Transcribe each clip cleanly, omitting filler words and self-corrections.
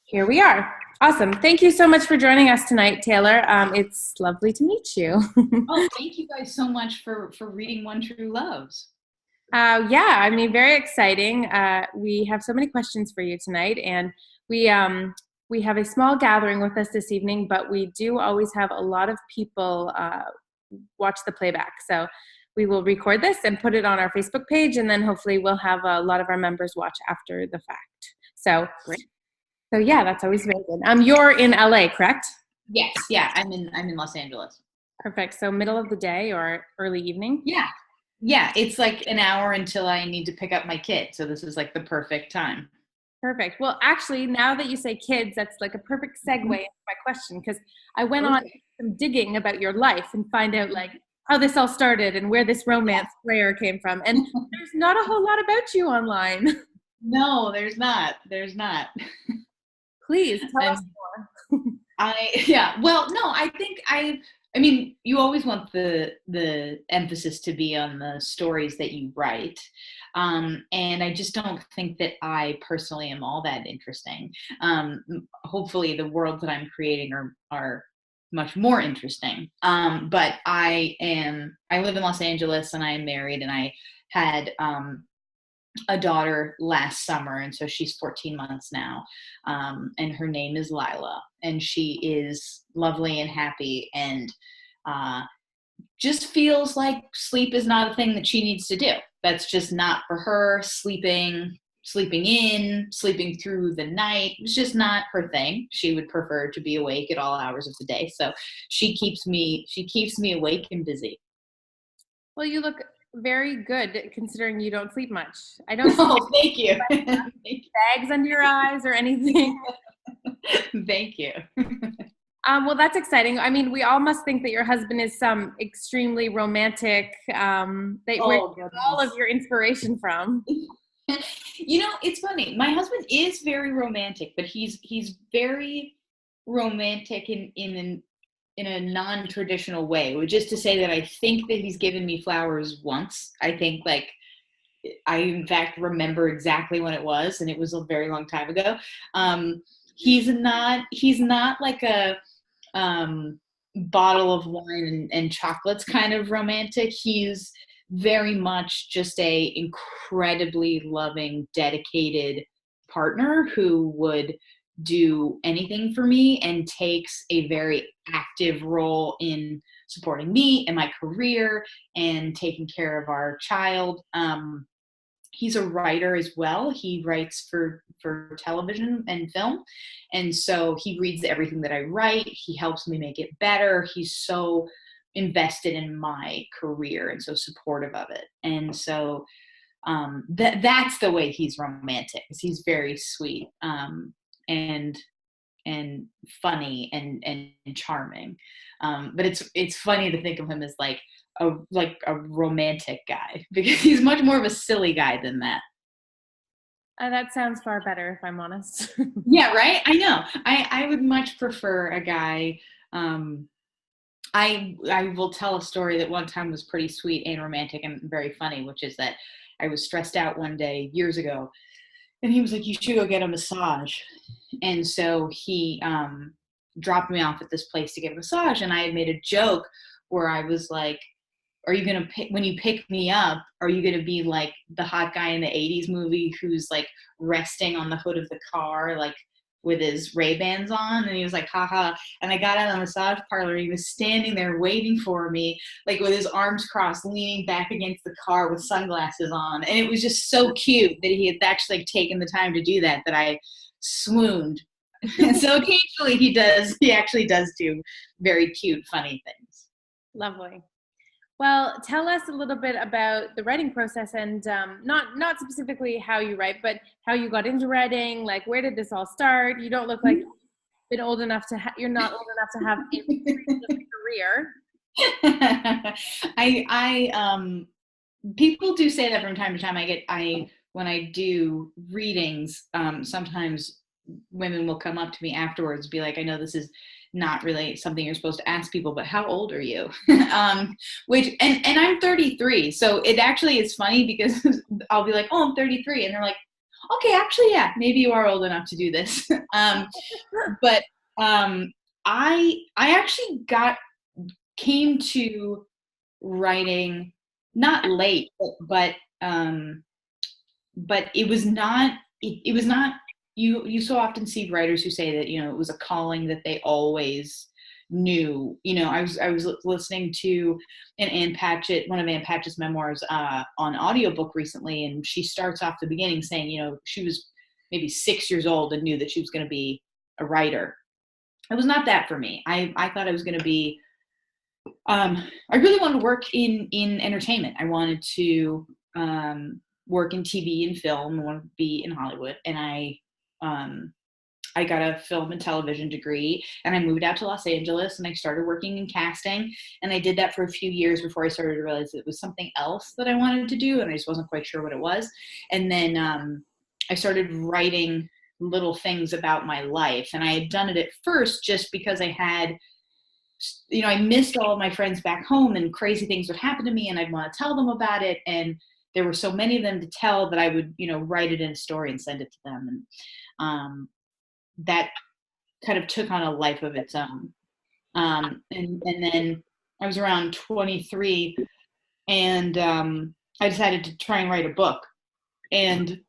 Here we are. Awesome. Thank you so much for joining us tonight, Taylor. It's lovely to meet you. Oh, thank you guys so much for reading One True Loves. Yeah, I mean, very exciting. We have so many questions for you tonight, and we have a small gathering with us this evening, but we do always have a lot of people watch the playback. So we will record this and put it on our Facebook page, and then hopefully we'll have a lot of our members watch after the fact. So, Great. so yeah, that's always very good. You're in LA, correct? Yes, yeah, I'm in Los Angeles. Perfect. So middle of the day or early evening? Yeah. Yeah, it's like an hour until I need to pick up my kid. So this is like the perfect time. Perfect. Well, actually, now that you say kids, that's like a perfect segue Mhm. into my question, because I went on Okay. some digging about your life and find out like how this all started and where this romance prayer came from. And there's not a whole lot about you online. No, there's not. There's not. Please tell us I'm more. yeah. Well, no, I mean, you always want the emphasis to be on the stories that you write. And I just don't think that I personally am all that interesting. Hopefully the worlds that I'm creating are much more interesting. But I live in Los Angeles and I am married and I had a daughter last summer, and so she's 14 months now, and her name is Lila, and she is lovely and happy, and uh, just feels like sleep is not a thing that she needs to do. That's just not for her. Sleeping in, sleeping through the night, it's just not her thing. She would prefer to be awake at all hours of the day, so she keeps me awake and busy. Well, you look very good considering you don't sleep much. I don't see Oh, thank you. bags under your eyes or anything. Thank you. Well, that's exciting. I mean, we all must think that your husband is some extremely romantic, where you Oh get all of goodness. your inspiration from. It's funny. My husband is very romantic, but he's very romantic in a non-traditional way, which is to say that I think that he's given me flowers once. I think like I in fact remember exactly when it was, and it was a very long time ago. Um, he's not like a bottle of wine and chocolates kind of romantic. He's very much just a incredibly loving, dedicated partner who would do anything for me and takes a very active role in supporting me and my career and taking care of our child. He's a writer as well. He writes for television and film, and so he reads everything that I write. He helps me make it better. He's so invested in my career and so supportive of it. And so that's the way he's romantic. Is he's very sweet, and and funny and charming. But it's funny to think of him as like a romantic guy because he's much more of a silly guy than that. That sounds far better, if I'm honest. Yeah, right. I know. I would much prefer a guy. Um, I will tell a story that one time was pretty sweet and romantic and very funny, which is that I was stressed out one day years ago, and he was like, "You should go get a massage." And so he dropped me off at this place to get a massage, and I had made a joke where I was like, are you gonna pick when you pick me up, are you gonna be like the hot guy in the 80s movie who's like resting on the hood of the car like with his Ray-Bans on? And he was like, haha. And I got out of the massage parlor, he was standing there waiting for me, like with his arms crossed, leaning back against the car with sunglasses on. And it was just so cute that he had actually like, taken the time to do that, that I swooned. And so occasionally he actually does do very cute funny things. Lovely. Well, tell us a little bit about the writing process and not specifically how you write, but how you got into writing. Like, where did this all start? You don't look like you've been old enough to. You're not old enough to have a career. I people do say that from time to time. I when I do readings, sometimes women will come up to me afterwards and be like, I know this is not really something you're supposed to ask people, but how old are you? Which and I'm 33, so it actually is funny because I'll be like, oh, I'm 33, and they're like, Okay, actually, yeah, maybe you are old enough to do this. But I actually came to writing not late, but it was not you so often see writers who say that, it was a calling that they always knew. I was listening to one of Ann Patchett's memoirs on audiobook recently, and she starts off the beginning saying, she was maybe 6 years old and knew that she was going to be a writer. It was not that for me. I thought I was going to be I really wanted to work in entertainment. I wanted to work in TV and film. I wanted to be in Hollywood, and I got a film and television degree, and I moved out to Los Angeles, and I started working in casting, and I did that for a few years before I started to realize it was something else that I wanted to do, and I just wasn't quite sure what it was. And then I started writing little things about my life, and I had done it at first just because I missed all of my friends back home, and crazy things would happen to me, and I'd want to tell them about it. And there were so many of them to tell that I would, write it in a story and send it to them. And that kind of took on a life of its own. And then I was around 23, and I decided to try and write a book, and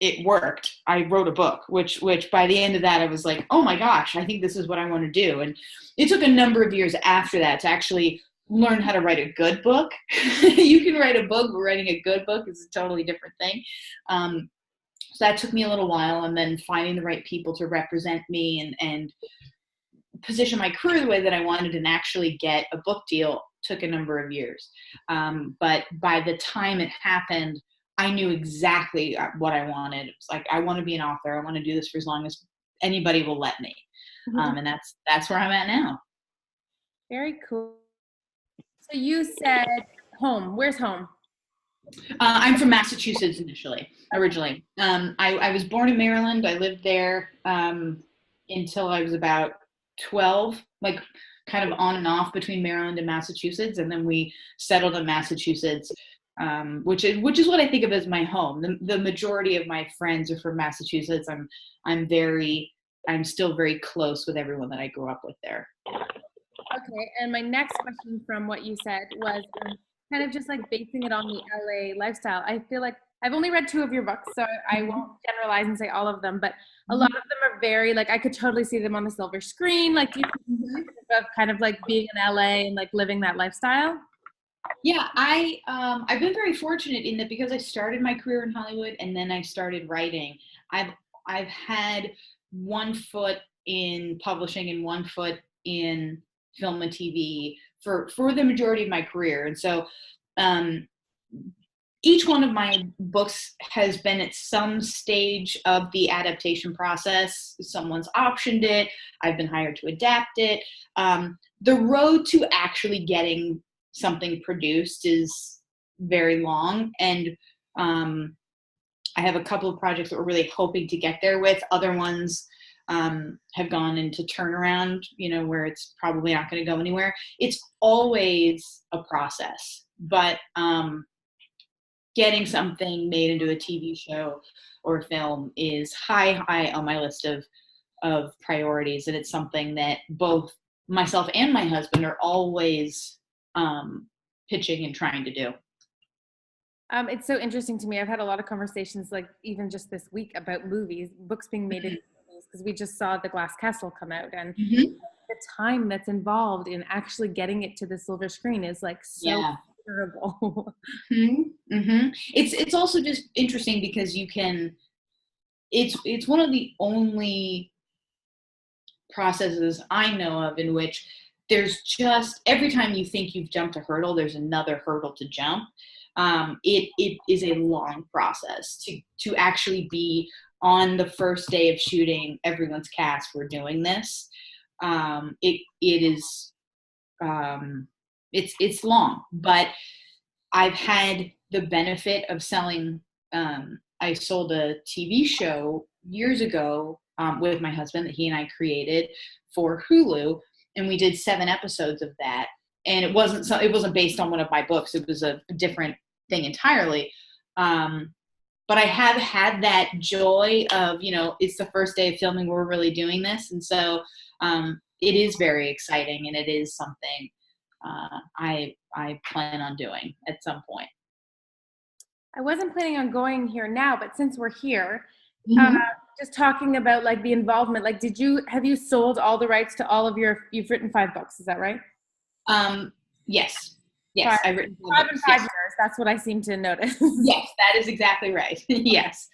it worked. I wrote a book, which by the end of that, I was like, oh my gosh, I think this is what I want to do. And it took a number of years after that to actually learn how to write a good book. You can write a book, but writing a good book is a totally different thing. So that took me a little while, and then finding the right people to represent me and position my career the way that I wanted and actually get a book deal took a number of years. But by the time it happened, I knew exactly what I wanted. It was like, I want to be an author. I want to do this for as long as anybody will let me. And that's where I'm at now. Very cool. So you said home. Where's home? I'm from Massachusetts originally. I was born in Maryland. I lived there until I was about 12, like kind of on and off between Maryland and Massachusetts. And then we settled in Massachusetts, which is what I think of as my home. The majority of my friends are from Massachusetts. I'm still very close with everyone that I grew up with there. Okay, and my next question from what you said was kind of just like basing it on the LA lifestyle. I feel like I've only read 2 of your books, so I won't generalize and say all of them, but a lot of them are very, like, I could totally see them on the silver screen. Like, do you think of kind of like being in LA and like living that lifestyle? Yeah, I've been very fortunate in that because I started my career in Hollywood and then I started writing. I've had one foot in publishing and one foot in film and TV for the majority of my career. And so each one of my books has been at some stage of the adaptation process. Someone's optioned it. I've been hired to adapt it. The road to actually getting something produced is very long. And I have a couple of projects that we're really hoping to get there with. Other ones have gone into turnaround, where it's probably not going to go anywhere. It's always a process, but getting something made into a TV show or film is high on my list of priorities. And it's something that both myself and my husband are always pitching and trying to do. It's so interesting to me. I've had a lot of conversations, like even just this week, about books being made into movies, because we just saw The Glass Castle come out, and the time that's involved in actually getting it to the silver screen is like so terrible. It's also just interesting because it's one of the only processes I know of in which there's just, every time you think you've jumped a hurdle, there's another hurdle to jump. It is a long process to actually be on the first day of shooting everyone's cast. We're doing this. It is it's long, but I've had the benefit of selling. I sold a TV show years ago with my husband that he and I created for Hulu, and we did 7 episodes of that. And it wasn't based on one of my books. It was a different thing entirely. but I have had that joy of, it's the first day of filming, we're really doing this. And so it is very exciting, and it is something I plan on doing at some point. I wasn't planning on going here now, but since we're here, uh, Mm-hmm. just talking about like the involvement, like have you sold all the rights to all of you've written 5 books, is that right? Yes. Five, Yes, I've written five five in books. five Yes. years. That's what I seem to notice. Yes, that is exactly right. Yes.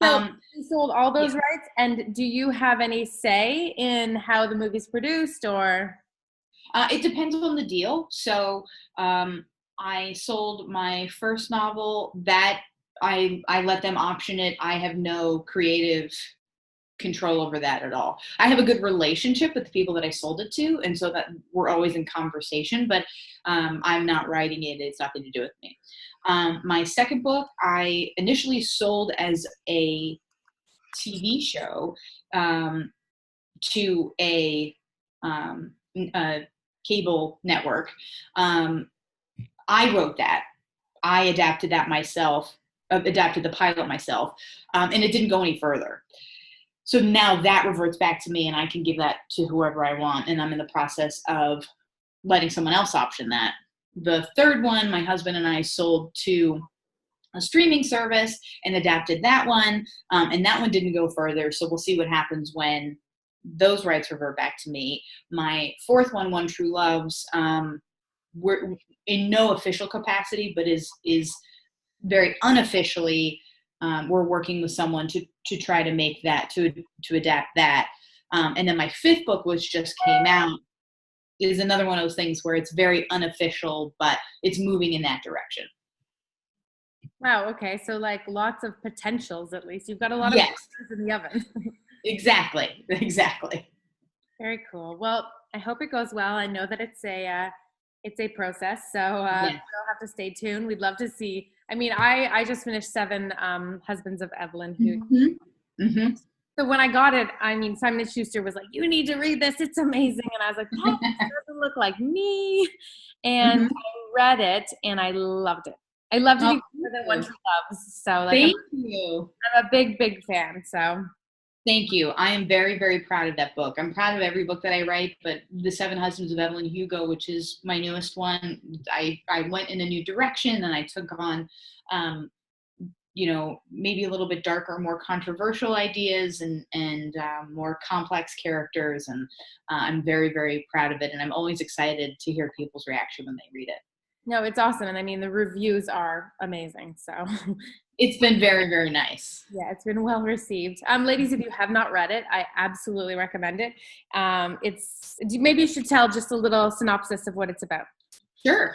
So Um, you sold all yeah. those rights, and do you have any say in how the movie's produced, or? It depends on the deal. So I sold my first novel that I let them option it. I have no creative control over that at all. I have a good relationship with the people that I sold it to, and so that we're always in conversation, but I'm not writing it. It's nothing to do with me. My second book, I initially sold as a TV show to a cable network. I wrote that. I adapted that myself, adapted the pilot myself, and it didn't go any further. So now that reverts back to me, and I can give that to whoever I want. And I'm in the process of letting someone else option that. The third one, my husband and I sold to a streaming service and adapted that one. And that one didn't go further. So we'll see what happens when those rights revert back to me. My fourth one, One True Loves, we're in no official capacity, but is very unofficially, we're working with someone to try to make that, to adapt that. And then my fifth book, which just came out, is another one of those things where it's very unofficial, but it's moving in that direction. Wow, okay. So like lots of potentials at least. You've got a lot of Yes, irons in the oven. exactly, exactly. Very cool. Well, I hope it goes well. I know that it's a process, so Yes. we'll have to stay tuned. We'd love to see. I mean, I just finished Seven Husbands of Evelyn Hugo. Mm-hmm. Mm-hmm. So when I got it, I mean, Simon and Schuster was like, "You need to read this. It's amazing." And I was like, "That doesn't look like me." And Mm-hmm. I read it, and I loved it. I loved it Oh, even more thank than One you. True Loves. So like, Thank you. I'm a big, big fan. So. Thank you. I am very, very proud of that book. I'm proud of every book that I write, but The Seven Husbands of Evelyn Hugo, which is my newest one, I went in a new direction, and I took on, maybe a little bit darker, more controversial ideas, and more complex characters. And I'm very, very proud of it. And I'm always excited to hear people's reaction when they read it. No, it's awesome. And I mean, the reviews are amazing. So, It's been very, very nice. yeah, it's been well received. Ladies, if you have not read it, I absolutely recommend it. Maybe you should tell just a little synopsis of what it's about. Sure.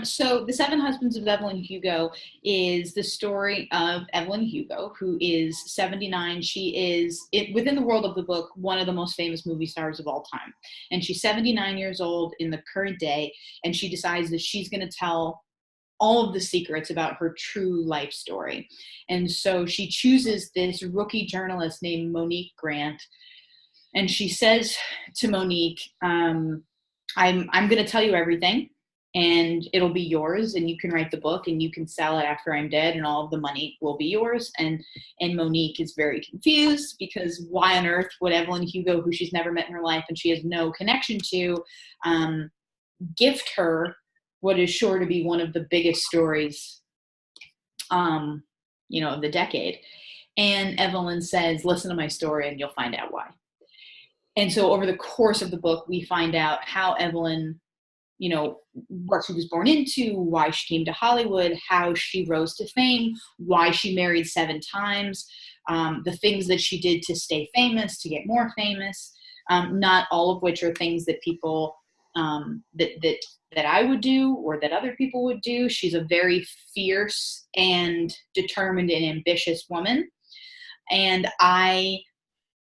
So The Seven Husbands of Evelyn Hugo is the story of Evelyn Hugo, who is 79. She is, within the world of the book, one of the most famous movie stars of all time. And she's 79 years old in the current day, and she decides that she's going to tell all of the secrets about her true life story. And so she chooses this rookie journalist named Monique Grant, and she says to Monique, I'm going to tell you everything, and it'll be yours, and you can write the book, and you can sell it after I'm dead, and all of the money will be yours. And Monique is very confused, because why on earth would Evelyn Hugo, who she's never met in her life and she has no connection to, gift her what is sure to be one of the biggest stories, of the decade. And Evelyn says, listen to my story and you'll find out why. And so over the course of the book, we find out how Evelyn, what she was born into, why she came to Hollywood, how she rose to fame, why she married 7 times, the things that she did to stay famous, to get more famous, not all of which are things that people, that I would do or that other people would do. She's a very fierce and determined and ambitious woman. And I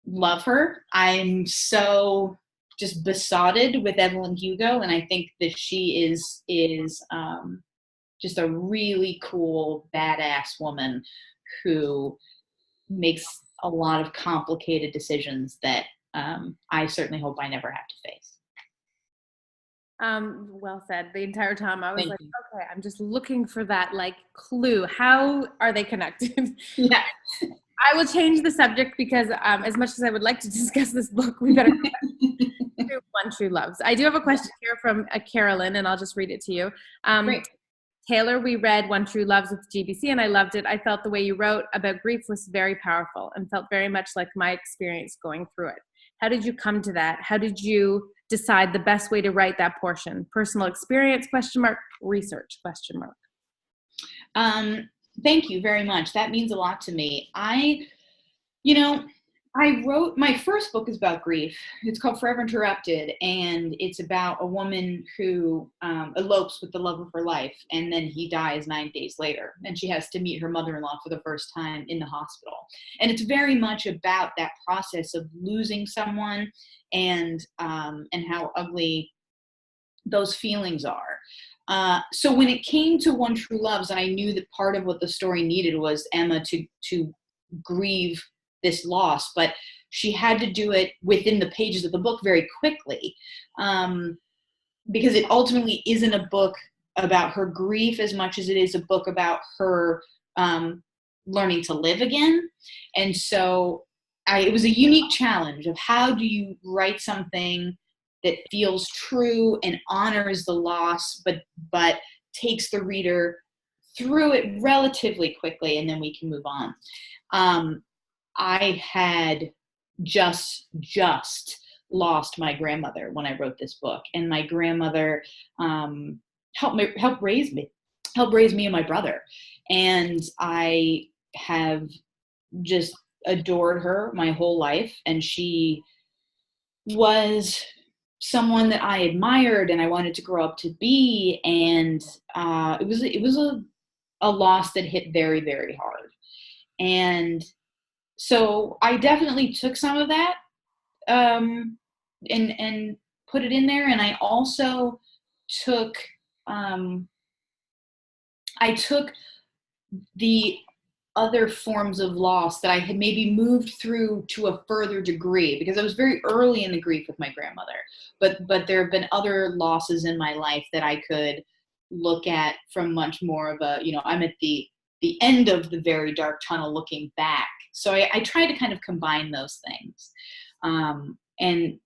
love her. I'm so just besotted with Evelyn Hugo, and I think that she is just a really cool, badass woman who makes a lot of complicated decisions that I certainly hope I never have to face. Well said. The entire time I was Thank like, you. okay, I'm just looking for that like clue. How are they connected? Yeah. I will change the subject because as much as I would like to discuss this book, we better do One True Loves. I do have a question here from Carolyn, and I'll just read it to you. Great. Taylor, we read One True Loves with GBC, and I loved it. I felt the way you wrote about grief was very powerful and felt very much like my experience going through it. How did you come to that? How did you decide the best way to write that portion? Personal experience, question mark, research, question mark. Thank you very much. That means a lot to me. You know, I wrote my first book is about grief. It's called Forever Interrupted, and it's about a woman who elopes with the love of her life, and then he dies 9 days later, and she has to meet her mother-in-law for the first time in the hospital. And it's very much about that process of losing someone and how ugly those feelings are. So when it came to One True Loves, and I knew that part of what the story needed was Emma to grieve this loss, but she had to do it within the pages of the book very quickly, because it ultimately isn't a book about her grief as much as it is a book about her learning to live again. And so it was a unique challenge of how do you write something that feels true and honors the loss, but takes the reader through it relatively quickly, and then we can move on. I had just lost my grandmother when I wrote this book, and my grandmother helped raise me and my brother, and I have just adored her my whole life, and she was someone that I admired and I wanted to grow up to be, and it was a loss that hit very, very hard. And so I definitely took some of that and put it in there, and I also took I took the other forms of loss that I had maybe moved through to a further degree, because I was very early in the grief with my grandmother, but there have been other losses in my life that I could look at from much more of a, I'm at the end of the very dark tunnel looking back. So I try to kind of combine those things. And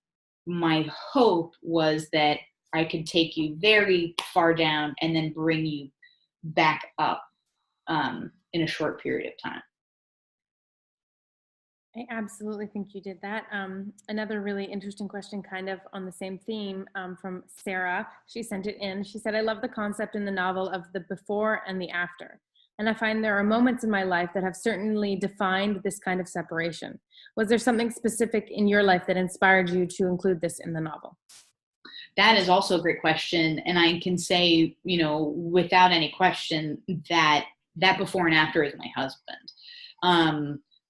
my hope was that I could take you very far down and then bring you back up in a short period of time. I absolutely think you did that. Another really interesting question, kind of on the same theme, from Sarah. She sent it in. She said, I love the concept in the novel of the before and the after. And I find there are moments in my life that have certainly defined this kind of separation. Was there something specific in your life that inspired you to include this in the novel? That is also a great question. And I can say, without any question, that before and after is my husband.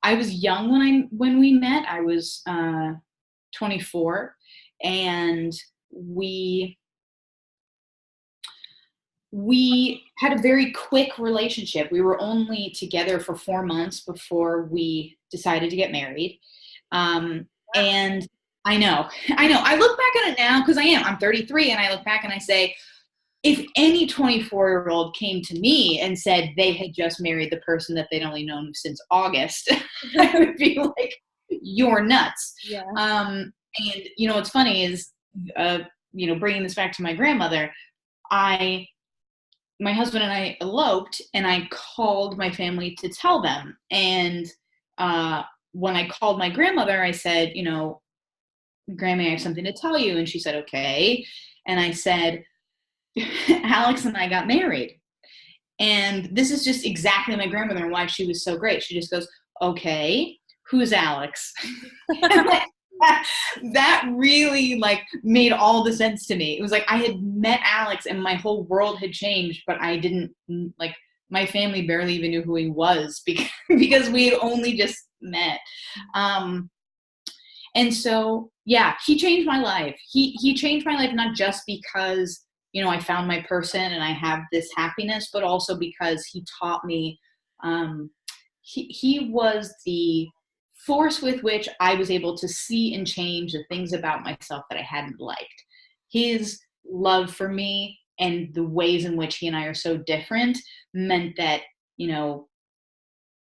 I was young when we met. I was 24, and we had a very quick relationship. We were only together for 4 months before we decided to get married. And I know. I look back on it now because I'm 33, and I look back and I say, if any 24-year-old came to me and said they had just married the person that they'd only known since August, I would be like, you're nuts. Yeah. And what's funny is, bringing this back to my grandmother, my husband and I eloped, and I called my family to tell them. And when I called my grandmother, I said, Grammy, I have something to tell you. And she said, okay. And I said, Alex and I got married. And this is just exactly my grandmother and why she was so great. She just goes, okay, who's Alex? That really made all the sense to me. It was like I had met Alex and my whole world had changed, but I didn't, my family barely even knew who he was because we had only just met. And so, yeah, he changed my life. He changed my life, not just because, I found my person and I have this happiness, but also because he taught me, he was the force with which I was able to see and change the things about myself that I hadn't liked. His love for me and the ways in which he and I are so different meant that, you know,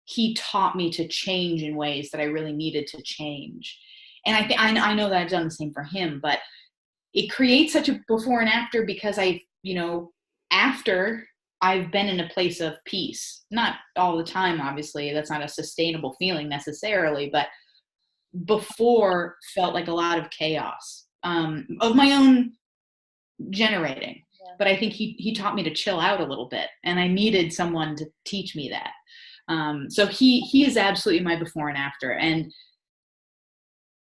he taught me to change in ways that I really needed to change. And I know that I've done the same for him, but it creates such a before and after because after I've been in a place of peace, not all the time, obviously, that's not a sustainable feeling necessarily, but before felt like a lot of chaos, of my own generating. Yeah. But I think he taught me to chill out a little bit, and I needed someone to teach me that. So he is absolutely my before and after. And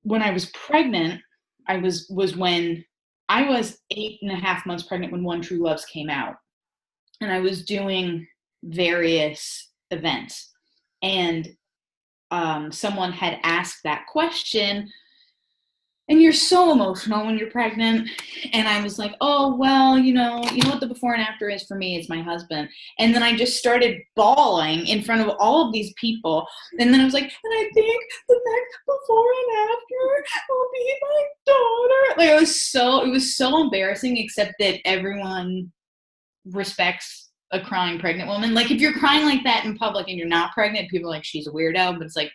when I was pregnant, was when I was 8.5 months pregnant when One True Loves came out, and I was doing various events, and someone had asked that question, and you're so emotional when you're pregnant. And I was like, oh, well, you know what the before and after is for me? It's my husband. And then I just started bawling in front of all of these people. And then I was like, and I think the next before and after will be my daughter. Like, it was so embarrassing, except that everyone respects a crying pregnant woman. Like, if you're crying like that in public and you're not pregnant, people are like, she's a weirdo. But it's like,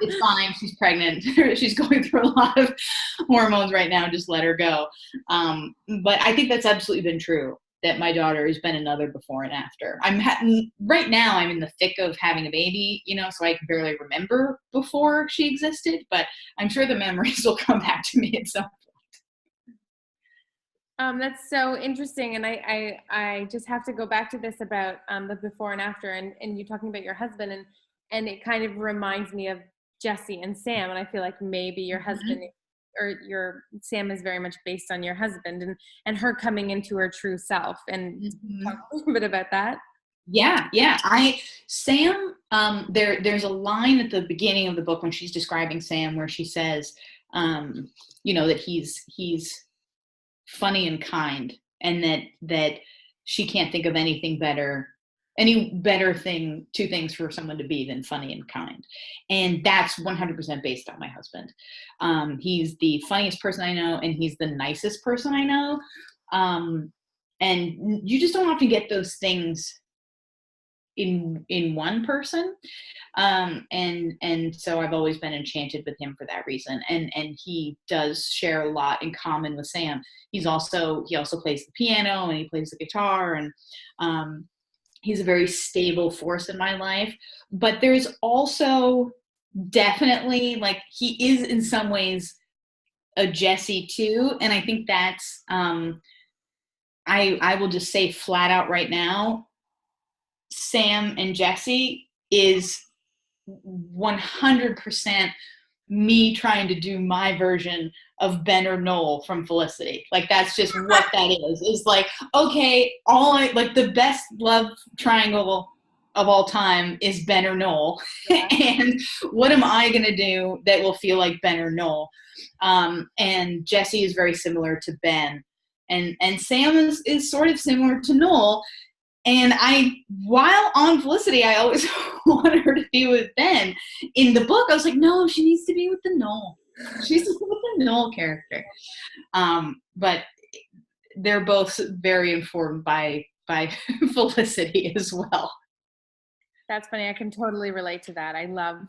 it's fine. She's pregnant. She's going through a lot of hormones right now. Just let her go. But I think that's absolutely been true, that my daughter has been another before and after. Right now I'm in the thick of having a baby, so I can barely remember before she existed, but I'm sure the memories will come back to me at some point. That's so interesting, and I just have to go back to this about the before and after, and you talking about your husband, and it kind of reminds me of Jesse and Sam, and I feel like maybe your husband or your Sam is very much based on your husband, and her coming into her true self, and talk a little bit about that. Yeah. Sam, there's a line at the beginning of the book when she's describing Sam where she says, that he's funny and kind, and that she can't think of any better two things for someone to be than funny and kind. And that's 100% based on my husband. He's the funniest person I know, and he's the nicest person I know. And you just don't often get those things in one person. And so I've always been enchanted with him for that reason. And he does share a lot in common with Sam. He also plays the piano, and he plays the guitar, and he's a very stable force in my life. But there's also definitely, like, he is in some ways a Jesse too. And I think that's, I will just say flat out right now, Sam and Jesse is 100% me trying to do my version of Ben or Noel from Felicity. Like, that's just what that is. It's like, okay, the best love triangle of all time is Ben or Noel. Yeah. And what am I going to do that will feel like Ben or Noel? And Jesse is very similar to Ben. And Sam is sort of similar to Noel. And while on Felicity, I always wanted her to be with Ben. In the book, I was like, no, she needs to be with the Noel. She's with the Noel character. But they're both very informed by Felicity as well. That's funny. I can totally relate to that. I loved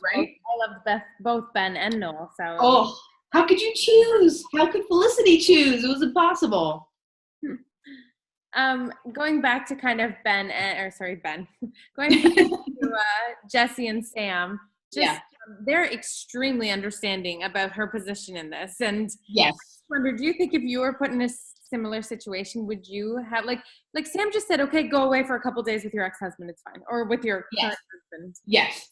both Ben and Noel. So. Oh, how could you choose? How could Felicity choose? It was impossible. Going back to kind of Ben, going back to Jesse and Sam, they're extremely understanding about her position in this. And yes, I wonder, do you think if you were put in a similar situation, would you have like Sam just said, okay, go away for a couple days with your ex-husband, it's fine, or with your current husband? Yes.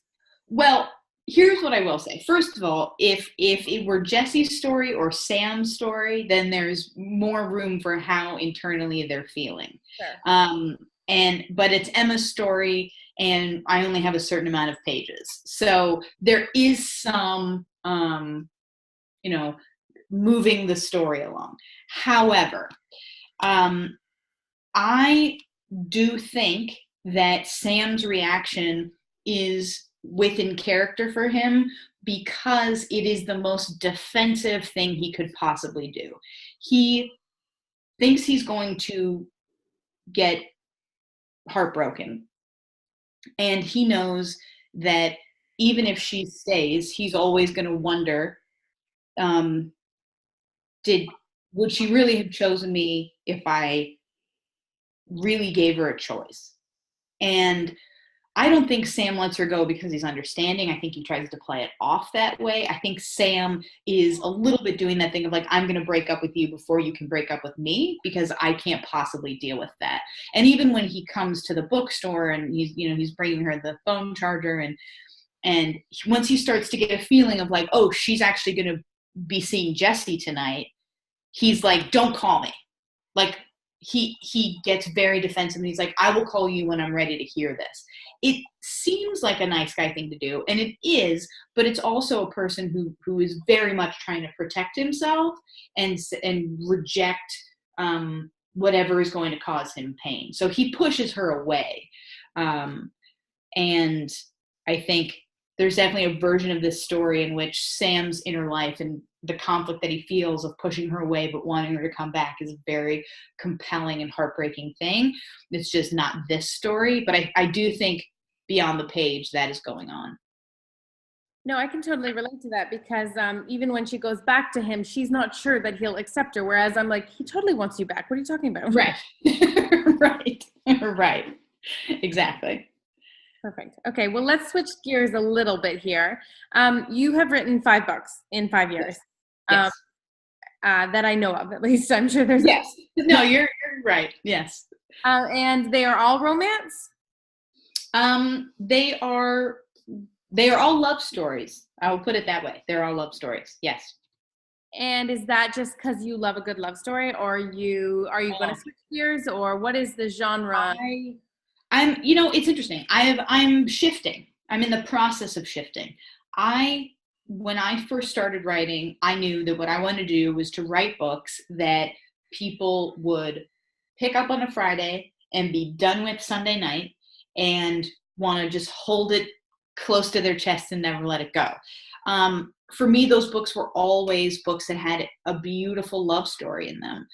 Well, here's what I will say. First of all, if it were Jesse's story or Sam's story, then there's more room for how internally they're feeling. Sure. But it's Emma's story, and I only have a certain amount of pages. So there is some, moving the story along. However, I do think that Sam's reaction is within character for him, because it is the most defensive thing he could possibly do. He thinks he's going to get heartbroken. And he knows that even if she stays, he's always going to wonder, um, did would she really have chosen me if I really gave her a choice? And I don't think Sam lets her go because he's understanding. I think he tries to play it off that way. I think Sam is a little bit doing that thing of like, I'm going to break up with you before you can break up with me because I can't possibly deal with that. And even when he comes to the bookstore and he's bringing her the phone charger and once he starts to get a feeling of like, oh, she's actually going to be seeing Jesse tonight, he's like, don't call me. Like he gets very defensive and he's like, I will call you when I'm ready to hear this. It seems like a nice guy thing to do, and it is, but it's also a person who is very much trying to protect himself and reject whatever is going to cause him pain. So he pushes her away. And I think there's definitely a version of this story in which Sam's inner life and the conflict that he feels of pushing her away but wanting her to come back is a very compelling and heartbreaking thing. It's just not this story, but I do think beyond the page that is going on. No, I can totally relate to that because even when she goes back to him, she's not sure that he'll accept her. Whereas I'm like, he totally wants you back. What are you talking about? Right. Right. Right. Exactly. Perfect. Okay, well, let's switch gears a little bit here. You have written 5 books in 5 years, Yes. um, Yes. that I know of, at least. I'm sure there's, Yes. No, you're right. Yes. and they are all romance. They are all love stories. I will put it that way. They're all love stories. Yes. And is that just because you love a good love story, or are you going to Oh, switch gears, or what is the genre? I it's interesting. I'm shifting. I'm in the process of shifting. I When I first started writing, I knew that what I wanted to do was to write books that people would pick up on a Friday and be done with Sunday night and want to just hold it close to their chest and never let it go. For me, those books were always books that had a beautiful love story in them.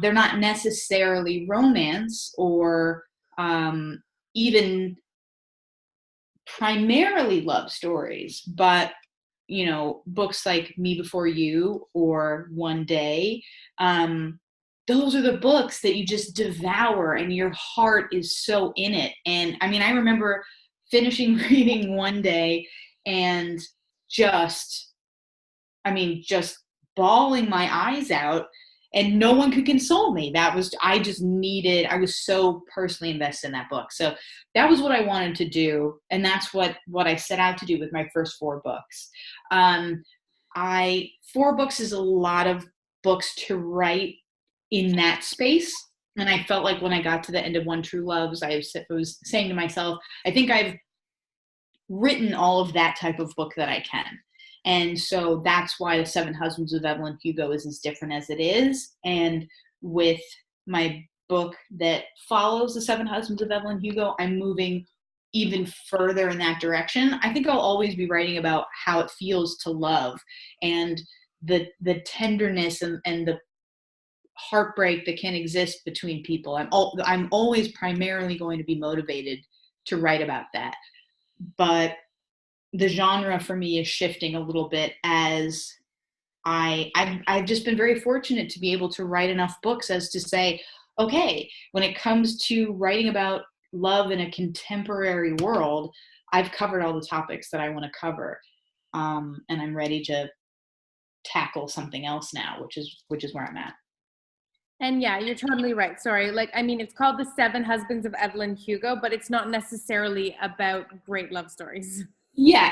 They're not necessarily romance or even primarily love stories, but books like Me Before You or One Day, those are the books that you just devour and your heart is so in it. And I mean, I remember finishing reading One Day and just just bawling my eyes out, and no one could console me. I was so personally invested in that book. So that was what I wanted to do. And that's what I set out to do with my first 4 books. Um, 4 books is a lot of books to write in that space. And I felt like when I got to the end of One True Loves, I was saying to myself, I think I've written all of that type of book that I can. And so that's why The Seven Husbands of Evelyn Hugo is as different as it is. And with my book that follows The Seven Husbands of Evelyn Hugo, I'm moving even further in that direction. I think I'll always be writing about how it feels to love and the tenderness and the heartbreak that can exist between people. I'm always primarily going to be motivated to write about that. But the genre for me is shifting a little bit as I've just been very fortunate to be able to write enough books as to say, okay, when it comes to writing about love in a contemporary world, I've covered all the topics that I want to cover, and I'm ready to tackle something else now, which is where I'm at. And yeah, you're totally right. Sorry. Like, I mean, it's called The Seven Husbands of Evelyn Hugo, but it's not necessarily about great love stories. Yeah,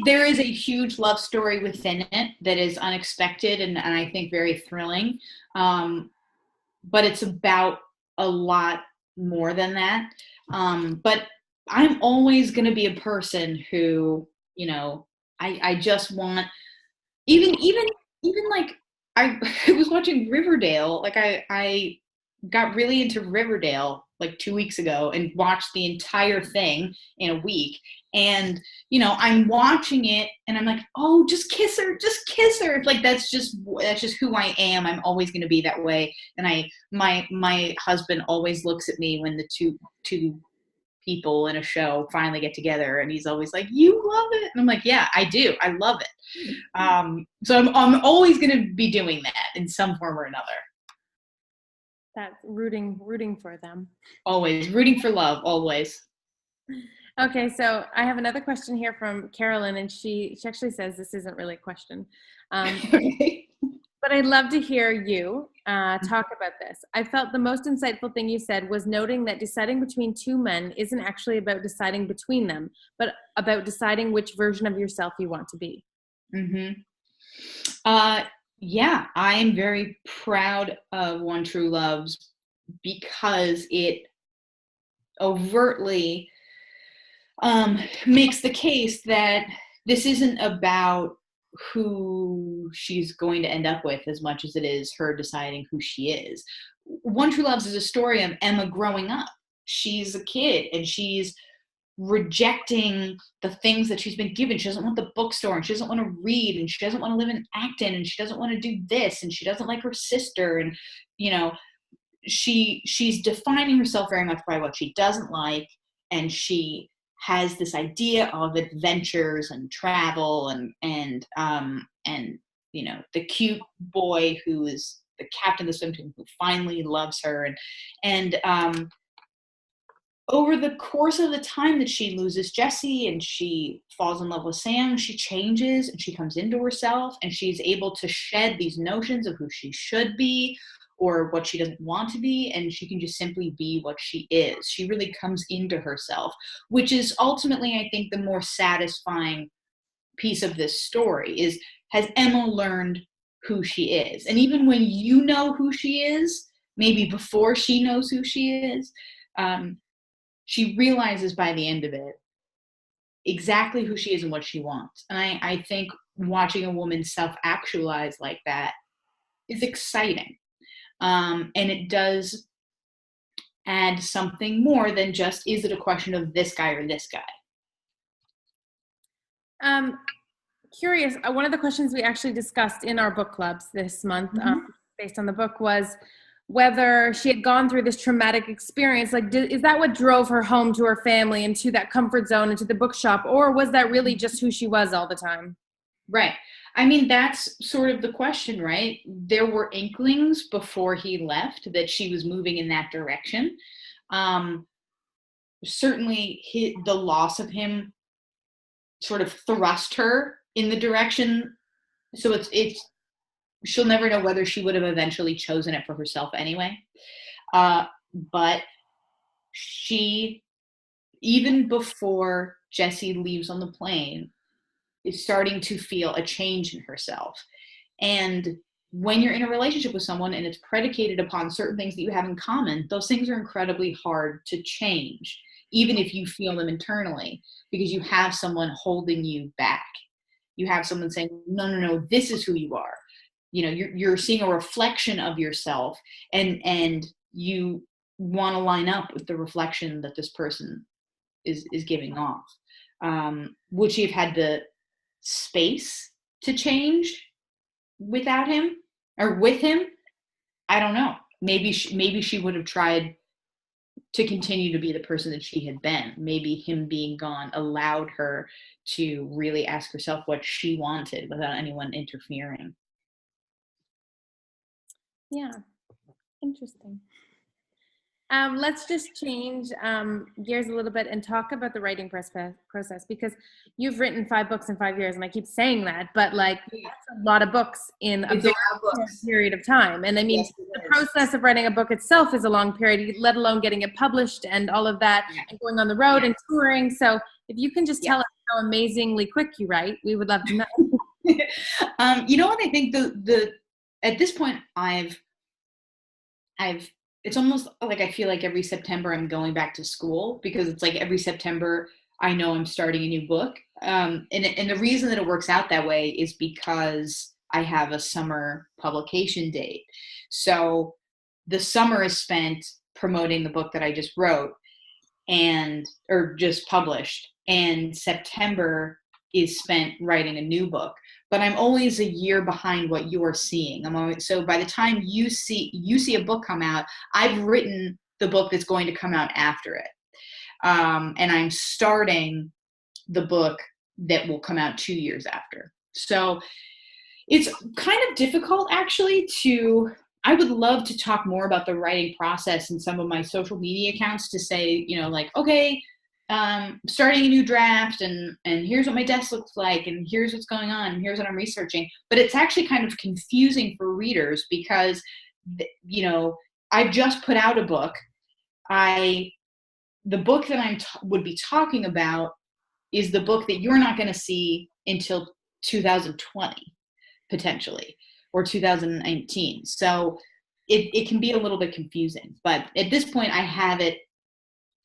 there is a huge love story within it that is unexpected and I think very thrilling. But it's about a lot more than that. But I'm always going to be a person who, I just want, even like I, I was watching Riverdale. Like I got really into Riverdale like 2 weeks ago and watched the entire thing in a week. And, I'm watching it and I'm like, oh, just kiss her, just kiss her. Like, that's just who I am. I'm always going to be that way. And my husband always looks at me when the two people in a show finally get together, and he's always like, you love it. And I'm like, yeah, I do. I love it. So I'm always going to be doing that in some form or another. That's rooting for them. Always rooting for love, always. Okay, so I have another question here from Carolyn, and she actually says this isn't really a question. Okay. But I'd love to hear you talk about this. I felt the most insightful thing you said was noting that deciding between two men isn't actually about deciding between them, but about deciding which version of yourself you want to be. Mm-hmm. Yeah, I am very proud of One True Loves because it overtly makes the case that this isn't about who she's going to end up with as much as it is her deciding who she is. One True Loves is a story of Emma growing up. She's a kid and she's rejecting the things that she's been given. She doesn't want the bookstore, and she doesn't want to read, and she doesn't want to live in Acton, and she doesn't want to do this, and she doesn't like her sister, and she's defining herself very much by what she doesn't like, and she has this idea of adventures and travel and the cute boy who is the captain of the swim team who finally loves her, and over the course of the time that she loses Jesse and she falls in love with Sam, she changes and she comes into herself, and she's able to shed these notions of who she should be or what she doesn't want to be, and she can just simply be what she is. She really comes into herself, which is ultimately, I think, the more satisfying piece of this story is, has Emma learned who she is? And even when you know who she is, maybe before she knows who she is, she realizes by the end of it exactly who she is and what she wants. And I think watching a woman self-actualize like that is exciting. And it does add something more than just, is it a question of this guy or this guy? Curious, one of the questions we actually discussed in our book clubs this month, based on the book, was whether she had gone through this traumatic experience. Like, is that what drove her home to her family and to that comfort zone and to the bookshop, or was that really just who she was all the time? Right. I mean, that's sort of the question, right? There were inklings before he left that she was moving in that direction. Certainly, the loss of him sort of thrust her in the direction. So it's she'll never know whether she would have eventually chosen it for herself anyway. But she, even before Jesse leaves on the plane, is starting to feel a change in herself. And when you're in a relationship with someone and it's predicated upon certain things that you have in common, those things are incredibly hard to change, even if you feel them internally, because you have someone holding you back. You have someone saying, no, this is who you are. You're seeing a reflection of yourself, and you want to line up with the reflection that this person is giving off. Would she have had the space to change without him or with him? I don't know. Maybe she would have tried to continue to be the person that she had been. Maybe him being gone allowed her to really ask herself what she wanted without anyone interfering. Yeah, interesting. Let's just change gears a little bit and talk about the writing process, because you've written 5 books in 5 years, and I keep saying that, but like, that's a lot of books in a very short period of time. And I mean, yes, the process of writing a book itself is a long period, let alone getting it published and all of that, and going on the road and touring. So if you can just tell us how amazingly quick you write, we would love to know. You know what I think, the at this point I've it's almost like I feel like every September I'm going back to school, because it's like every September I know I'm starting a new book. And the reason that it works out that way is because I have a summer publication date. So the summer is spent promoting the book that I just wrote or just published, and September is spent writing a new book. But I'm always a year behind what you're seeing. So by the time you see a book come out, I've written the book that's going to come out after it. And I'm starting the book that will come out 2 years after. So it's kind of difficult, actually, I would love to talk more about the writing process in some of my social media accounts, to say, like, okay, starting a new draft, and here's what my desk looks like, and here's what's going on, and here's what I'm researching. But it's actually kind of confusing for readers because, I've just put out a book. The book that I would be talking about is the book that you're not going to see until 2020, potentially, or 2019. So it can be a little bit confusing. But at this point, I have it.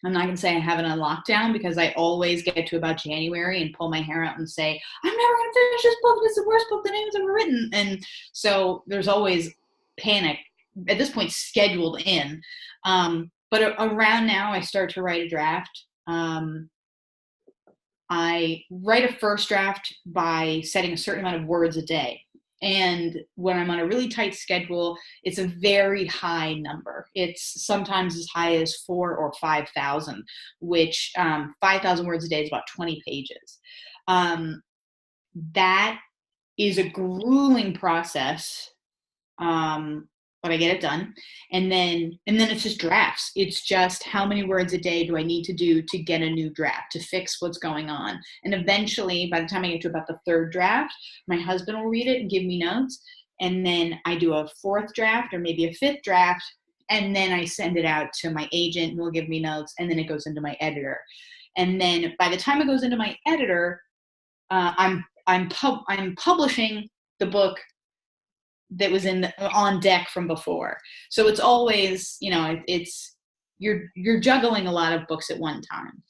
I'm not going to say I have it on lockdown, because I always get to about January and pull my hair out and say, I'm never going to finish this book. This is the worst book that anyone's ever written. And so there's always panic at this point scheduled in. But around now, I start to write a draft. I write a first draft by setting a certain amount of words a day. And when I'm on a really tight schedule, it's a very high number. It's sometimes as high as 4,000 or 5,000, which 5,000 words a day is about 20 pages. That is a grueling process, but I get it done. And then it's just drafts. It's just how many words a day do I need to do to get a new draft, to fix what's going on. And eventually, by the time I get to about the third draft, my husband will read it and give me notes. And then I do a fourth draft or maybe a fifth draft. And then I send it out to my agent, who will give me notes. And then it goes into my editor. And then by the time it goes into my editor, I'm publishing the book that was on deck from before. So it's always, you're juggling a lot of books at one time.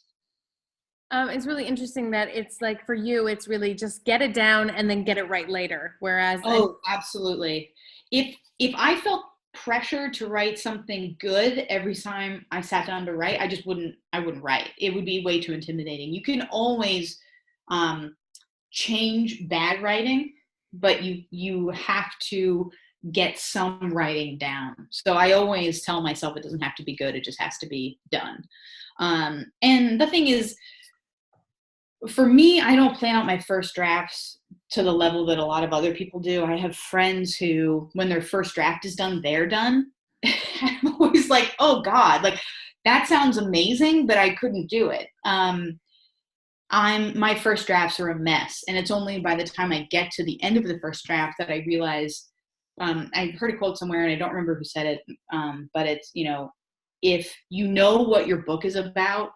It's really interesting that it's like, for you, it's really just get it down and then get it right later. Whereas, absolutely. If I felt pressure to write something good every time I sat down to write, I wouldn't write. It would be way too intimidating. You can always change bad writing, but you have to get some writing down. So I always tell myself it doesn't have to be good, it just has to be done. And the thing is, for me, I don't plan out my first drafts to the level that a lot of other people do. I have friends who, when their first draft is done, they're done. I'm always like, oh God, like that sounds amazing, but I couldn't do it. My first drafts are a mess. And it's only by the time I get to the end of the first draft that I realize, I heard a quote somewhere and I don't remember who said it. But it's, if you know what your book is about,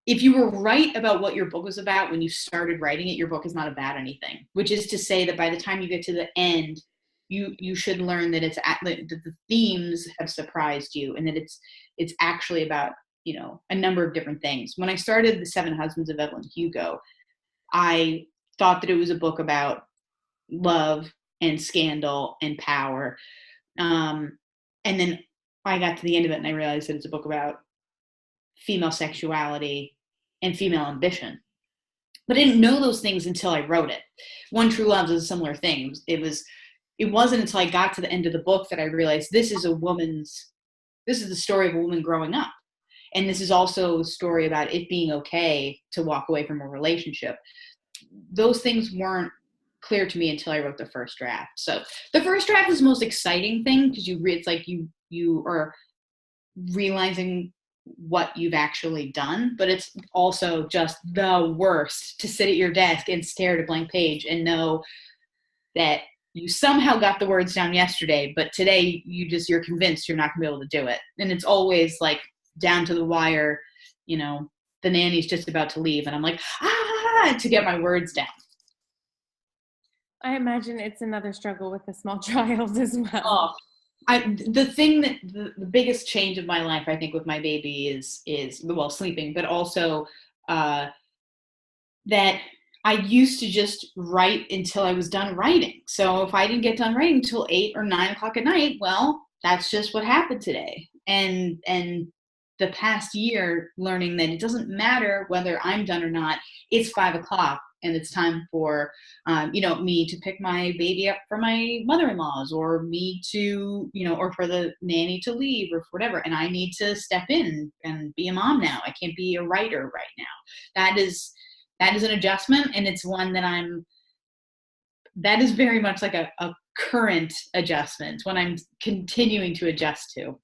if you were right about what your book was about when you started writing it, your book is not about anything, which is to say that by the time you get to the end, you should learn that that the themes have surprised you, and that it's actually about, a number of different things. When I started The Seven Husbands of Evelyn Hugo, I thought that it was a book about love and scandal and power. And then I got to the end of it and I realized that it's a book about female sexuality and female ambition. But I didn't know those things until I wrote it. One True Love is a similar thing. It wasn't until I got to the end of the book that I realized this is the story of a woman growing up. And this is also a story about it being okay to walk away from a relationship. Those things weren't clear to me until I wrote the first draft. So the first draft is the most exciting thing, because it's like you are realizing what you've actually done, but it's also just the worst to sit at your desk and stare at a blank page and know that you somehow got the words down yesterday, but today you're convinced you're not gonna be able to do it. And it's always like down to the wire, the nanny's just about to leave and I'm like, to get my words down. I imagine it's another struggle with the small child as well. The biggest change of my life, I think, with my baby is well, sleeping, but also that I used to just write until I was done writing. So if I didn't get done writing until 8 or 9 o'clock at night, well, that's just what happened today. And the past year learning that it doesn't matter whether I'm done or not. It's 5 o'clock and it's time for me to pick my baby up for my mother-in-law's, or me to, or for the nanny to leave, or whatever, and I need to step in and be a mom now. I can't be a writer right now. That is an adjustment, and it's one that is very much like a current adjustment, when I'm continuing to adjust to.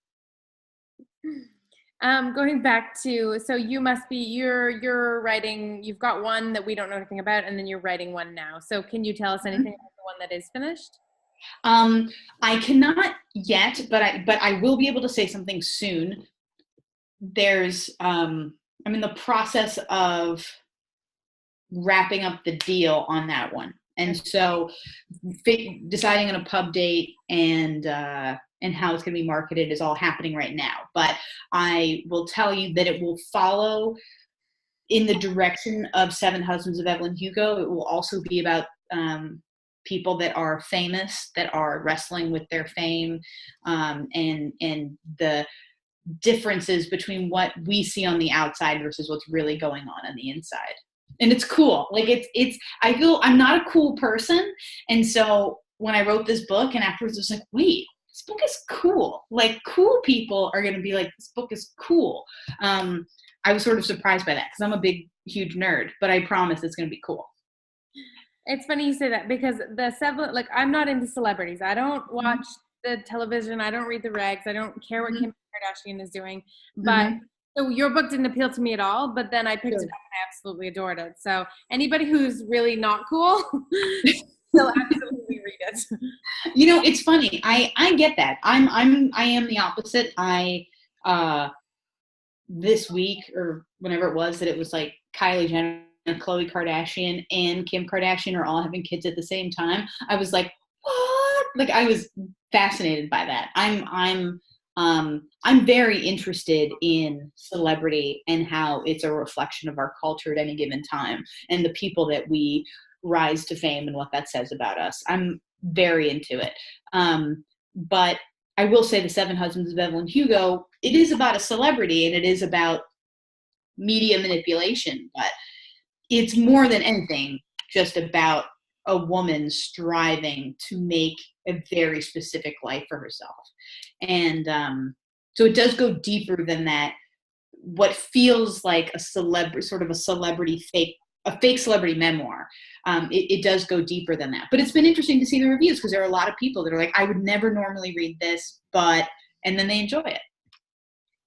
Going back to, so you're writing, you've got one that we don't know anything about, and then you're writing one now. So can you tell us anything about the one that is finished? I cannot yet, but I will be able to say something soon. I'm in the process of wrapping up the deal on that one. And so deciding on a pub date and how it's going to be marketed is all happening right now. But I will tell you that it will follow in the direction of Seven Husbands of Evelyn Hugo. It will also be about people that are famous, that are wrestling with their fame, and the differences between what we see on the outside versus what's really going on the inside. And it's cool. Like I feel I'm not a cool person. And so when I wrote this book and afterwards I was like, wait, this book is cool. Like, cool people are going to be like, this book is cool. I was sort of surprised by that because I'm a big, huge nerd, but I promise it's going to be cool. It's funny you say that, because I'm not into celebrities. I don't watch the television. I don't read the regs. I don't care what Kim Kardashian is doing. But so your book didn't appeal to me at all, but then I picked it up and I absolutely adored it. So anybody who's really not cool, still absolutely read it. It's funny. I get that. I am the opposite. This week or whenever it was that it was like Kylie Jenner, Khloe Kardashian, and Kim Kardashian are all having kids at the same time, I was like, what? Like, I was fascinated by that. I'm very interested in celebrity and how it's a reflection of our culture at any given time, and the people that we rise to fame and what that says about us. I'm very into it. But I will say the Seven Husbands of Evelyn Hugo, it is about a celebrity and it is about media manipulation, but it's more than anything just about a woman striving to make a very specific life for herself. And so it does go deeper than that. What feels like a fake celebrity memoir. It does go deeper than that. But it's been interesting to see the reviews, because there are a lot of people that are like, I would never normally read this, and then they enjoy it.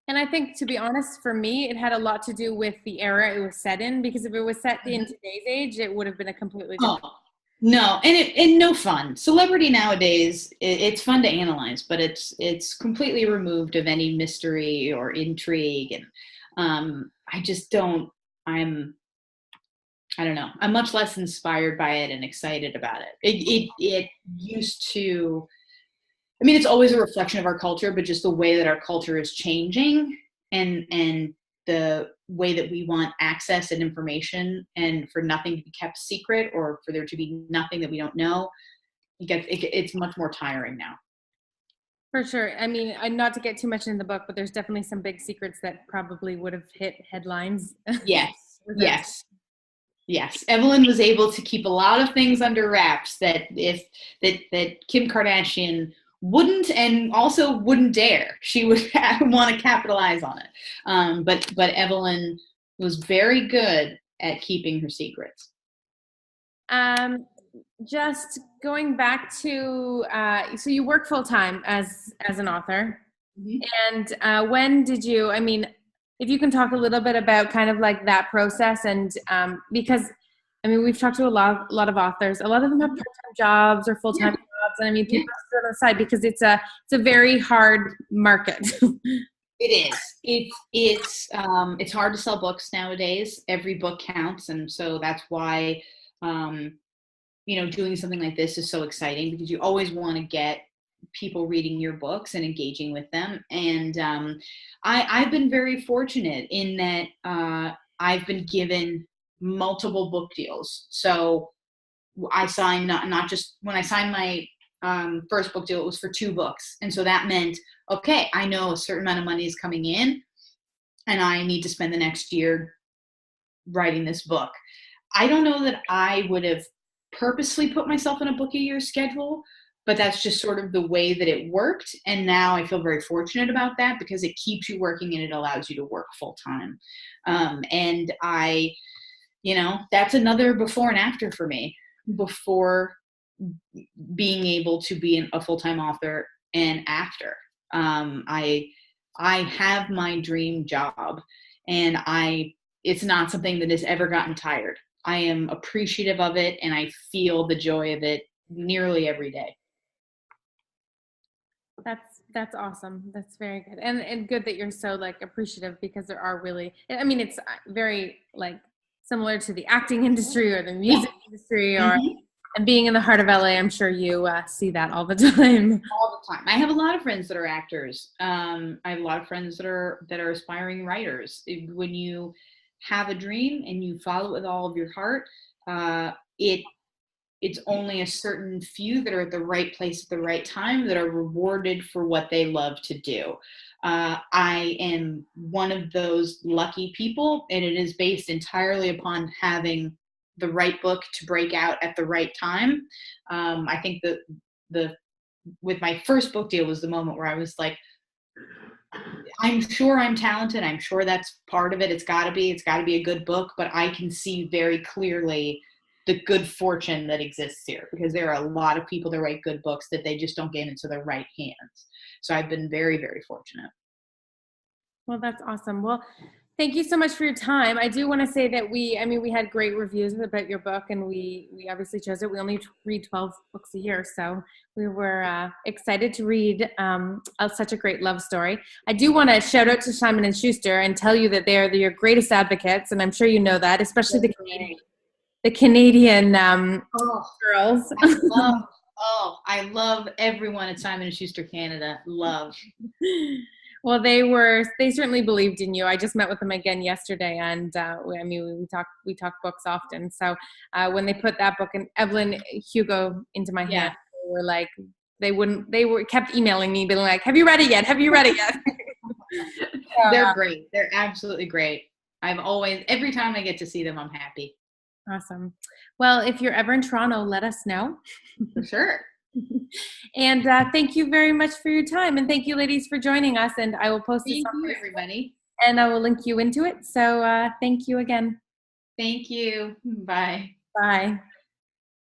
And I think, to be honest, for me, it had a lot to do with the era it was set in, because if it was set in today's age, it would have been a completely different. Oh, no, and no fun. Celebrity nowadays, it's fun to analyze, but it's completely removed of any mystery or intrigue. And I just don't, I don't know. I'm much less inspired by it and excited about it. It used to, I mean, it's always a reflection of our culture, but just the way that our culture is changing, and the way that we want access and information, and for nothing to be kept secret, or for there to be nothing that we don't know, it's much more tiring now. For sure. I mean, not to get too much in the book, but there's definitely some big secrets that probably would have hit headlines. Yes. Yes. Evelyn was able to keep a lot of things under wraps that Kim Kardashian wouldn't, and also wouldn't dare. She would want to capitalize on it. But Evelyn was very good at keeping her secrets. Just going back to, so you work full time as an author, and when did you? I mean, if you can talk a little bit about kind of like that process, and because I mean, we've talked to a lot of authors. A lot of them have part-time jobs or full-time jobs, and I mean, people sit on the side because it's a very hard market. It is. It's hard to sell books nowadays. Every book counts, and so that's why doing something like this is so exciting, because you always want to get people reading your books and engaging with them. And I've been very fortunate in that I've been given multiple book deals. So I signed not just when I signed my first book deal, it was for 2 books. And so that meant, okay, I know a certain amount of money is coming in and I need to spend the next year writing this book. I don't know that I would have purposely put myself in a book a year schedule, but that's just sort of the way that it worked. And now I feel very fortunate about that because it keeps you working and it allows you to work full time. And that's another before and after for me. Before being able to be a full-time author and after. I have my dream job and it's not something that has ever gotten tired. I am appreciative of it and I feel the joy of it nearly every day. That's awesome. That's very good. And good that you're so like appreciative, because there are really, I mean, it's very like similar to the acting industry or the music industry, or Mm-hmm. and being in the heart of LA, I'm sure you see that all the time. All the time. I have a lot of friends that are actors. I have a lot of friends that are aspiring writers. When you have a dream and you follow it with all of your heart, it's only a certain few that are at the right place at the right time that are rewarded for what they love to do. I am one of those lucky people, and it is based entirely upon having the right book to break out at the right time. I think that with my first book deal was the moment where I was like, I'm sure I'm talented. I'm sure that's part of it. It's got to be a good book, but I can see very clearly the good fortune that exists here, because there are a lot of people that write good books that they just don't get into the right hands. So I've been very, very fortunate. Well, that's awesome. Well, thank you so much for your time. I do want to say that we had great reviews about your book, and we obviously chose it. We only read 12 books a year, so we were excited to read such a great love story. I do want to shout out to Simon & Schuster and tell you that they're your greatest advocates, and I'm sure you know that, especially the Canadian girls. I love everyone at Simon & Schuster Canada. Love. Well, they certainly believed in you. I just met with them again yesterday, and we talk books often. So when they put that book and Evelyn Hugo into my hand, they were like, kept emailing me, being like, "Have you read it yet? Have you read it yet?" So, they're great. They're absolutely great. Every time I get to see them, I'm happy. Awesome. Well, if you're ever in Toronto, let us know. For sure. And thank you very much for your time. And thank you, ladies, for joining us. And I will post this Thank you, everybody. and I will link you into it. So thank you again. Thank you. Bye. Bye.